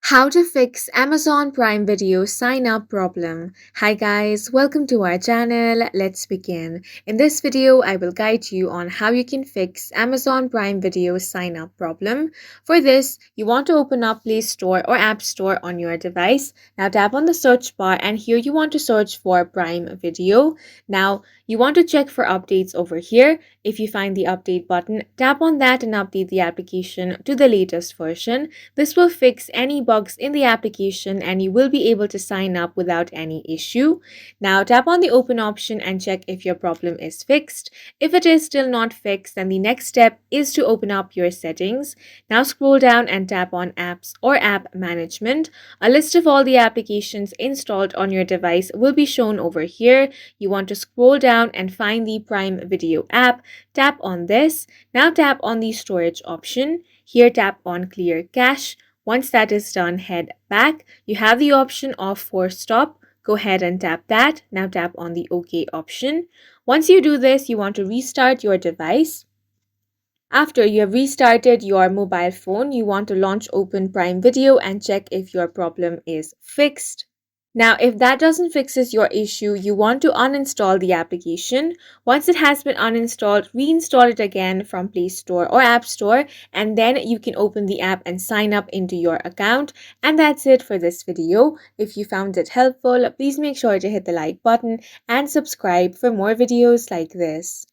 How to fix Amazon Prime Video sign up problem. Hi guys, welcome to our channel. Let's begin. In this video, I will guide you on how you can fix Amazon Prime Video sign up problem. For this, you want to open up Play Store or App Store on your device. Now tap on the search bar and here you want to search for Prime Video. Now you want to check for updates over here. If you find the update button, tap on that and update the application to the latest version. This will fix any bugs in the application and you will be able to sign up without any issue. Now tap on the open option and check if your problem is fixed. If it is still not fixed, then the next step is to open up your settings. Now scroll down and tap on apps or app management. A list of all the applications installed on your device will be shown over here. You want to scroll down and find the Prime Video app. Tap on this. Now tap on the storage option. Here tap on clear cache. Once that is done, head back. You have the option of force stop. Go ahead and tap that. Now tap on the OK option. Once you do this, you want to restart your device. After you have restarted your mobile phone, you want to launch Open Prime Video and check if your problem is fixed. Now, if that doesn't fixes your issue, you want to uninstall the application. Once it has been uninstalled, reinstall it again from Play Store or App Store, and then you can open the app and sign up into your account. And that's it for this video. If you found it helpful, please make sure to hit the like button and subscribe for more videos like this.